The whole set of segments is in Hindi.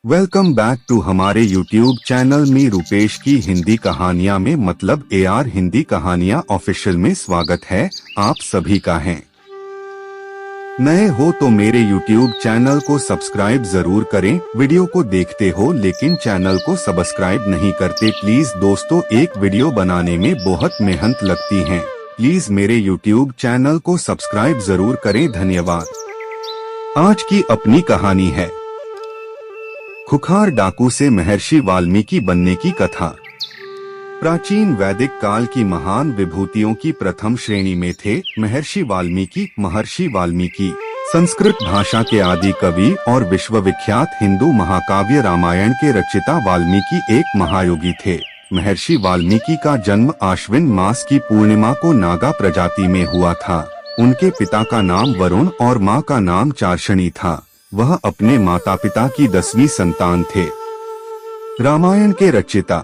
वेलकम बैक टू हमारे यूट्यूब चैनल में रूपेश की हिंदी कहानियां में मतलब AR हिंदी कहानियां ऑफिशियल में स्वागत है आप सभी का है। नए हो तो मेरे यूट्यूब चैनल को सब्सक्राइब जरूर करें। वीडियो को देखते हो लेकिन चैनल को सब्सक्राइब नहीं करते प्लीज दोस्तों, एक वीडियो बनाने में बहुत मेहनत लगती है। प्लीज मेरे यूट्यूब चैनल को सब्सक्राइब जरूर करें, धन्यवाद। आज की अपनी कहानी है खुखार डाकू से महर्षि वाल्मीकि बनने की कथा। प्राचीन वैदिक काल की महान विभूतियों की प्रथम श्रेणी में थे महर्षि वाल्मीकि संस्कृत भाषा के आदि कवि और विश्वविख्यात हिंदू महाकाव्य रामायण के रचयिता वाल्मीकि एक महायोगी थे। महर्षि वाल्मीकि का जन्म आश्विन मास की पूर्णिमा को नागा प्रजाति में हुआ था। उनके पिता का नाम वरुण और माँ का नाम चार्षणी था। वह अपने माता पिता की 10वीं संतान थे। रामायण के रचयिता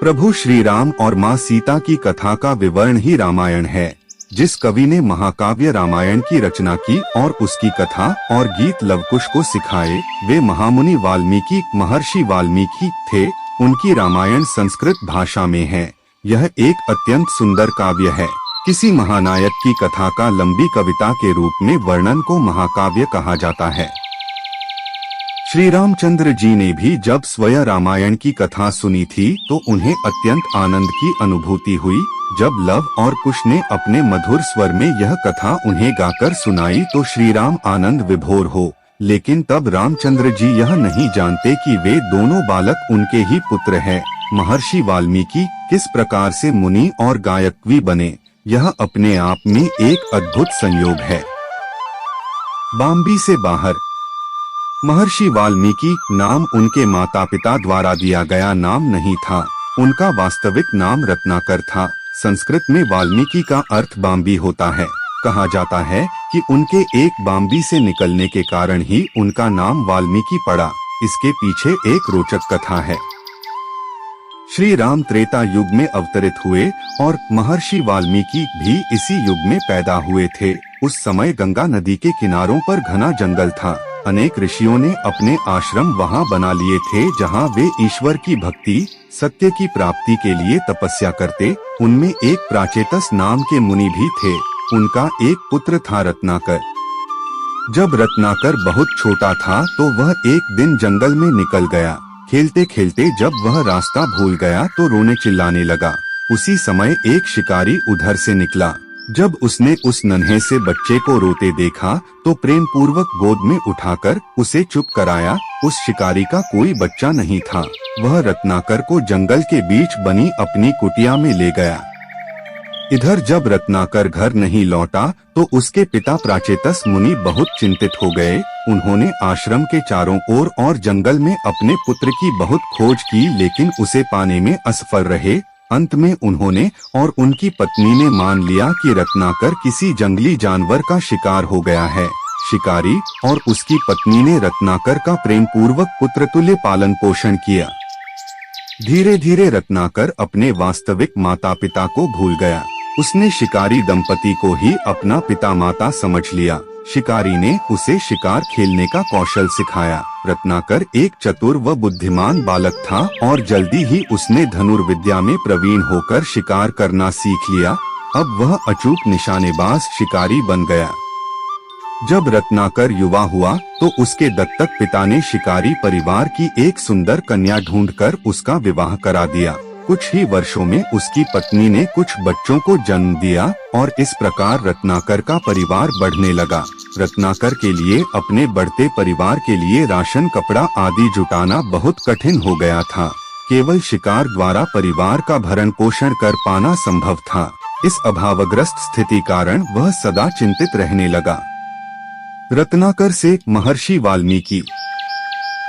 प्रभु श्री राम और माँ सीता की कथा का विवरण ही रामायण है। जिस कवि ने महाकाव्य रामायण की रचना की और उसकी कथा और गीत लवकुश को सिखाए वे महामुनि महर्षि वाल्मीकि थे। उनकी रामायण संस्कृत भाषा में है। यह एक अत्यंत सुंदर काव्य है। किसी महानायक की कथा का लंबी कविता के रूप में वर्णन को महाकाव्य कहा जाता है। श्री रामचंद्र जी ने भी जब स्वयं रामायण की कथा सुनी थी तो उन्हें अत्यंत आनंद की अनुभूति हुई। जब लव और कुश ने अपने मधुर स्वर में यह कथा उन्हें गाकर सुनाई तो श्री राम आनंद विभोर हो। लेकिन तब रामचंद्र जी यह नहीं जानते कि वे दोनों बालक उनके ही पुत्र हैं। महर्षि वाल्मीकि किस प्रकार से मुनि और गायकवी बने, यह अपने आप में एक अद्भुत संयोग है। बाम्बी से बाहर महर्षि वाल्मीकि नाम उनके माता पिता द्वारा दिया गया नाम नहीं था। उनका वास्तविक नाम रत्नाकर था। संस्कृत में वाल्मीकि का अर्थ बाम्बी होता है। कहा जाता है कि उनके एक बाम्बी से निकलने के कारण ही उनका नाम वाल्मीकि पड़ा। इसके पीछे एक रोचक कथा है। श्री राम त्रेता युग में अवतरित हुए और महर्षि वाल्मीकि भी इसी युग में पैदा हुए थे। उस समय गंगा नदी के किनारों पर घना जंगल था। अनेक ऋषियों ने अपने आश्रम वहां बना लिए थे जहां वे ईश्वर की भक्ति, सत्य की प्राप्ति के लिए तपस्या करते। उनमें एक प्राचेतस नाम के मुनि भी थे। उनका एक पुत्र था रत्नाकर। जब रत्नाकर बहुत छोटा था तो वह एक दिन जंगल में निकल गया। खेलते खेलते जब वह रास्ता भूल गया तो रोने चिल्लाने लगा। उसी समय एक शिकारी उधर से निकला। जब उसने उस नन्हे से बच्चे को रोते देखा तो प्रेम पूर्वक गोद में उठाकर उसे चुप कराया। उस शिकारी का कोई बच्चा नहीं था। वह रत्नाकर को जंगल के बीच बनी अपनी कुटिया में ले गया। इधर जब रत्नाकर घर नहीं लौटा तो उसके पिता प्राचेतस मुनि बहुत चिंतित हो गए। उन्होंने आश्रम के चारों ओर और जंगल में अपने पुत्र की बहुत खोज की लेकिन उसे पाने में असफल रहे। अंत में उन्होंने और उनकी पत्नी ने मान लिया कि रत्नाकर किसी जंगली जानवर का शिकार हो गया है। शिकारी और उसकी पत्नी ने रत्नाकर का प्रेम पूर्वक पुत्र तुल्य पालन पोषण किया। धीरे धीरे रत्नाकर अपने वास्तविक माता पिता को भूल गया। उसने शिकारी दंपति को ही अपना पिता माता समझ लिया। शिकारी ने उसे शिकार खेलने का कौशल सिखाया। रत्नाकर एक चतुर व बुद्धिमान बालक था और जल्दी ही उसने धनुर्विद्या में प्रवीण होकर शिकार करना सीख लिया। अब वह अचूक निशानेबाज शिकारी बन गया। जब रत्नाकर युवा हुआ तो उसके दत्तक पिता ने शिकारी परिवार की एक सुंदर कन्या ढूंढकर उसका विवाह करा दिया। कुछ ही वर्षों में उसकी पत्नी ने कुछ बच्चों को जन्म दिया और इस प्रकार रत्नाकर का परिवार बढ़ने लगा। रत्नाकर के लिए अपने बढ़ते परिवार के लिए राशन, कपड़ा आदि जुटाना बहुत कठिन हो गया था। केवल शिकार द्वारा परिवार का भरण पोषण कर पाना संभव था। इस अभावग्रस्त स्थिति कारण वह सदा चिंतित रहने लगा। रत्नाकर से महर्षि वाल्मीकि।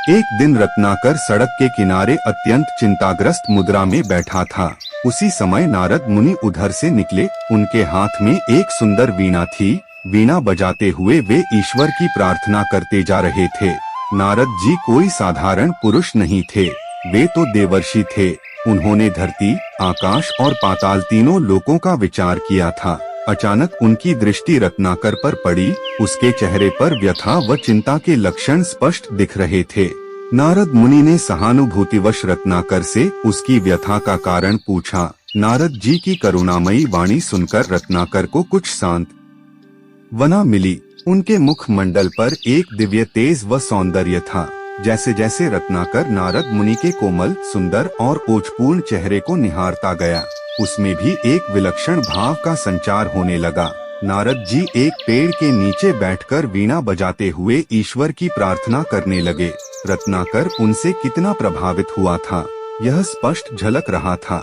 एक दिन रत्नाकर सड़क के किनारे अत्यंत चिंताग्रस्त मुद्रा में बैठा था। उसी समय नारद मुनि उधर से निकले। उनके हाथ में एक सुंदर वीणा थी। वीणा बजाते हुए वे ईश्वर की प्रार्थना करते जा रहे थे। नारद जी कोई साधारण पुरुष नहीं थे, वे तो देवर्षि थे। उन्होंने धरती, आकाश और पाताल तीनों लोकों का विचार किया था। अचानक उनकी दृष्टि रत्नाकर पर पड़ी। उसके चेहरे पर व्यथा व चिंता के लक्षण स्पष्ट दिख रहे थे। नारद मुनि ने सहानुभूतिवश रत्नाकर से उसकी व्यथा का कारण पूछा। नारद जी की करुणामयी वाणी सुनकर रत्नाकर को कुछ सांत्वना मिली। उनके मुख मंडल पर एक दिव्य तेज व सौंदर्य था। जैसे जैसे रत्नाकर नारद मुनि के कोमल, सुंदर और ओजपूर्ण चेहरे को निहारता गया, उसमें भी एक विलक्षण भाव का संचार होने लगा। नारद जी एक पेड़ के नीचे बैठकर वीणा बजाते हुए ईश्वर की प्रार्थना करने लगे। रत्नाकर उनसे कितना प्रभावित हुआ था, यह स्पष्ट झलक रहा था।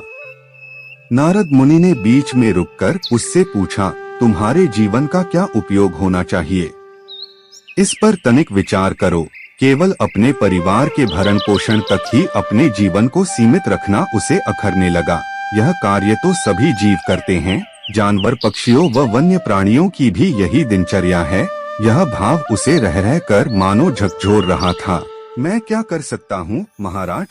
नारद मुनि ने बीच में रुककर उससे पूछा, तुम्हारे जीवन का क्या उपयोग होना चाहिए? इस पर तनिक विचार करो। केवल अपने परिवार के भरण पोषण तक ही अपने जीवन को सीमित रखना उसे अखरने लगा। यह कार्य तो सभी जीव करते हैं, जानवर, पक्षियों व वन्य प्राणियों की भी यही दिनचर्या है। यह भाव उसे रह रह कर मानो झकझोर रहा था। मैं क्या कर सकता हूँ महाराज?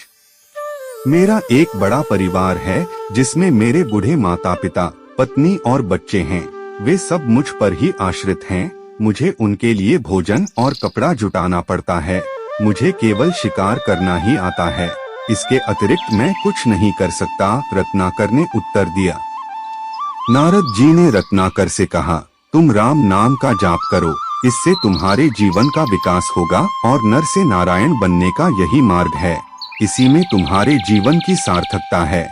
मेरा एक बड़ा परिवार है जिसमें मेरे बूढ़े माता पिता, पत्नी और बच्चे हैं। वे सब मुझ पर ही आश्रित हैं। मुझे उनके लिए भोजन और कपड़ा जुटाना पड़ता है। मुझे केवल शिकार करना ही आता है, इसके अतिरिक्त मैं कुछ नहीं कर सकता, रत्नाकर ने उत्तर दिया। नारद जी ने रत्नाकर से कहा, तुम राम नाम का जाप करो, इससे तुम्हारे जीवन का विकास होगा और नर से नारायण बनने का यही मार्ग है। इसी में तुम्हारे जीवन की सार्थकता है।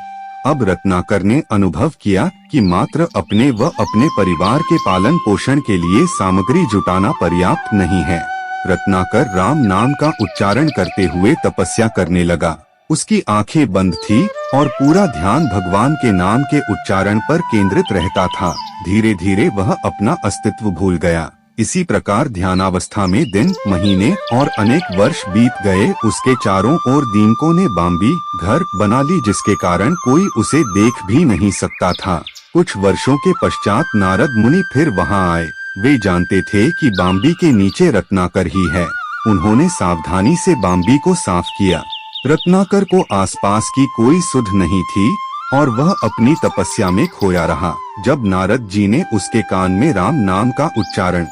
अब रत्नाकर ने अनुभव किया कि मात्र अपने व अपने परिवार के पालन पोषण के लिए सामग्री जुटाना पर्याप्त नहीं है। रत्नाकर राम नाम का उच्चारण करते हुए तपस्या करने लगा। उसकी आंखें बंद थी और पूरा ध्यान भगवान के नाम के उच्चारण पर केंद्रित रहता था। धीरे धीरे वह अपना अस्तित्व भूल गया। इसी प्रकार ध्यानावस्था में दिन, महीने और अनेक वर्ष बीत गए। उसके चारों ओर दीमकों ने बाम्बी घर बना ली, जिसके कारण कोई उसे देख भी नहीं सकता था। कुछ वर्षों के पश्चात नारद मुनि फिर वहां आए। वे जानते थे कि बाम्बी के नीचे रत्नाकर ही है। उन्होंने सावधानी से बाम्बी को साफ किया। रत्नाकर को आसपास की कोई सुध नहीं थी और वह अपनी तपस्या में खोया रहा। जब नारद जी ने उसके कान में राम नाम का उच्चारण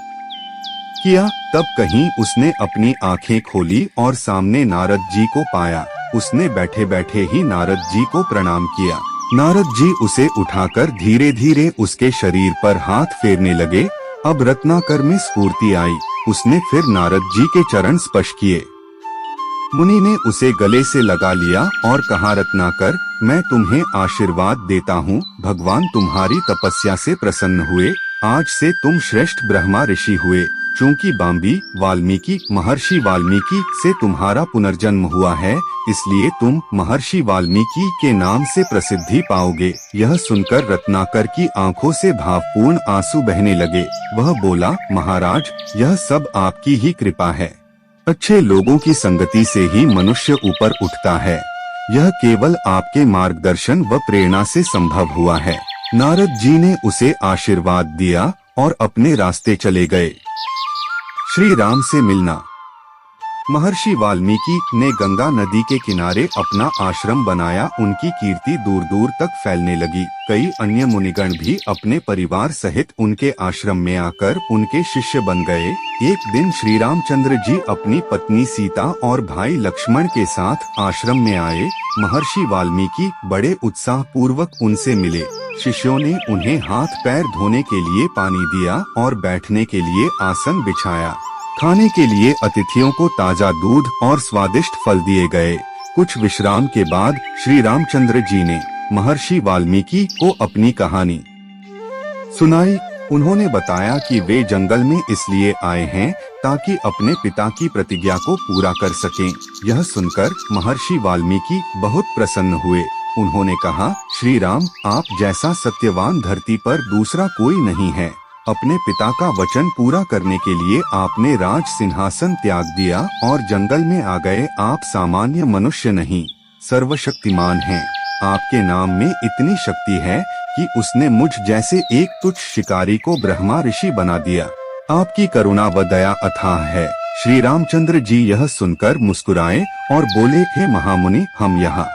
किया, तब कहीं उसने अपनी आंखें खोली और सामने नारद जी को पाया। उसने बैठे बैठे ही नारद जी को प्रणाम किया। नारद जी उसे उठाकर धीरे धीरे उसके शरीर पर हाथ फेरने लगे। अब रत्नाकर में स्फूर्ति आई। उसने फिर नारद जी के चरण स्पर्श किए। मुनि ने उसे गले से लगा लिया और कहा, रत्नाकर, मैं तुम्हें आशीर्वाद देता हूँ। भगवान तुम्हारी तपस्या से प्रसन्न हुए। आज से तुम श्रेष्ठ ब्रह्मा ऋषि हुए। चूंकि बाम्बी वाल्मीकि, महर्षि वाल्मीकि से तुम्हारा पुनर्जन्म हुआ है, इसलिए तुम महर्षि वाल्मीकि के नाम से प्रसिद्धि पाओगे। यह सुनकर रत्नाकर की आंखों से भावपूर्ण आंसू बहने लगे। वह बोला, महाराज, यह सब आपकी ही कृपा है। अच्छे लोगों की संगति से ही मनुष्य ऊपर उठता है। यह केवल आपके मार्गदर्शन व प्रेरणा से संभव हुआ है। नारद जी ने उसे आशीर्वाद दिया और अपने रास्ते चले गए। श्री राम से मिलना। महर्षि वाल्मीकि ने गंगा नदी के किनारे अपना आश्रम बनाया। उनकी कीर्ति दूर दूर तक फैलने लगी। कई अन्य मुनिगण भी अपने परिवार सहित उनके आश्रम में आकर उनके शिष्य बन गए। एक दिन श्री रामचंद्र जी अपनी पत्नी सीता और भाई लक्ष्मण के साथ आश्रम में आए। महर्षि वाल्मीकि बड़े उत्साह पूर्वक उनसे मिले। शिष्यों ने उन्हें हाथ पैर धोने के लिए पानी दिया और बैठने के लिए आसन बिछाया। खाने के लिए अतिथियों को ताजा दूध और स्वादिष्ट फल दिए गए। कुछ विश्राम के बाद श्री रामचंद्र जी ने महर्षि वाल्मीकि को अपनी कहानी सुनाई। उन्होंने बताया कि वे जंगल में इसलिए आए हैं ताकि अपने पिता की प्रतिज्ञा को पूरा कर सकें। यह सुनकर महर्षि वाल्मीकि बहुत प्रसन्न हुए। उन्होंने कहा, श्री राम, आप जैसा सत्यवान धरती पर दूसरा कोई नहीं है। अपने पिता का वचन पूरा करने के लिए आपने राज सिंहासन त्याग दिया और जंगल में आ गए। आप सामान्य मनुष्य नहीं, सर्वशक्तिमान हैं। आपके नाम में इतनी शक्ति है कि उसने मुझ जैसे एक तुच्छ शिकारी को ब्रह्मा ऋषि बना दिया। आपकी करुणा व दया अथाह है। श्री रामचंद्र जी यह सुनकर मुस्कुराए और बोले, हे महामुनि, हम यहाँ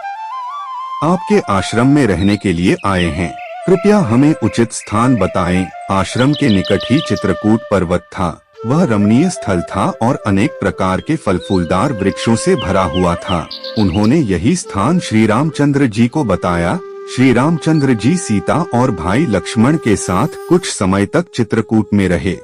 आपके आश्रम में रहने के लिए आए हैं। कृपया हमें उचित स्थान बताएं। आश्रम के निकट ही चित्रकूट पर्वत था। वह रमणीय स्थल था और अनेक प्रकार के फल फूलदार वृक्षों से भरा हुआ था। उन्होंने यही स्थान श्री रामचंद्र जी को बताया। श्री रामचंद्र जी सीता और भाई लक्ष्मण के साथ कुछ समय तक चित्रकूट में रहे।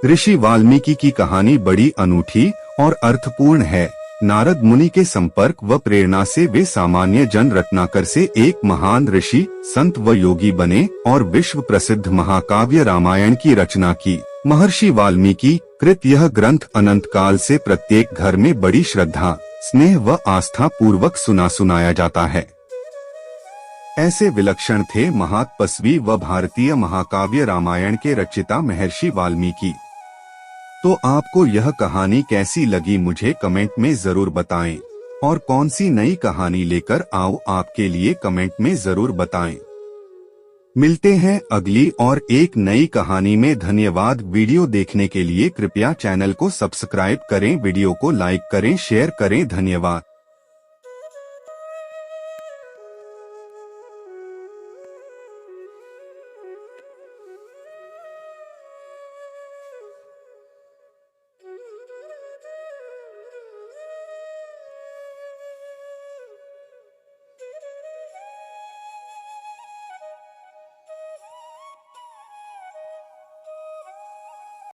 ऋषि वाल्मीकि की कहानी बड़ी अनूठी और अर्थपूर्ण है। नारद मुनि के संपर्क व प्रेरणा से वे सामान्य जन रत्नाकर से एक महान ऋषि, संत व योगी बने और विश्व प्रसिद्ध महाकाव्य रामायण की रचना की। महर्षि वाल्मीकि कृत यह ग्रंथ अनंत काल से प्रत्येक घर में बड़ी श्रद्धा, स्नेह व आस्था पूर्वक सुनाया जाता है। ऐसे विलक्षण थे महातपस्वी व भारतीय महाकाव्य रामायण के रचिता महर्षि वाल्मीकि। तो आपको यह कहानी कैसी लगी मुझे कमेंट में जरूर बताएं और कौन सी नई कहानी लेकर आऊं आपके लिए कमेंट में जरूर बताएं। मिलते हैं अगली और एक नई कहानी में। धन्यवाद। वीडियो देखने के लिए कृपया चैनल को सब्सक्राइब करें, वीडियो को लाइक करें, शेयर करें। धन्यवाद।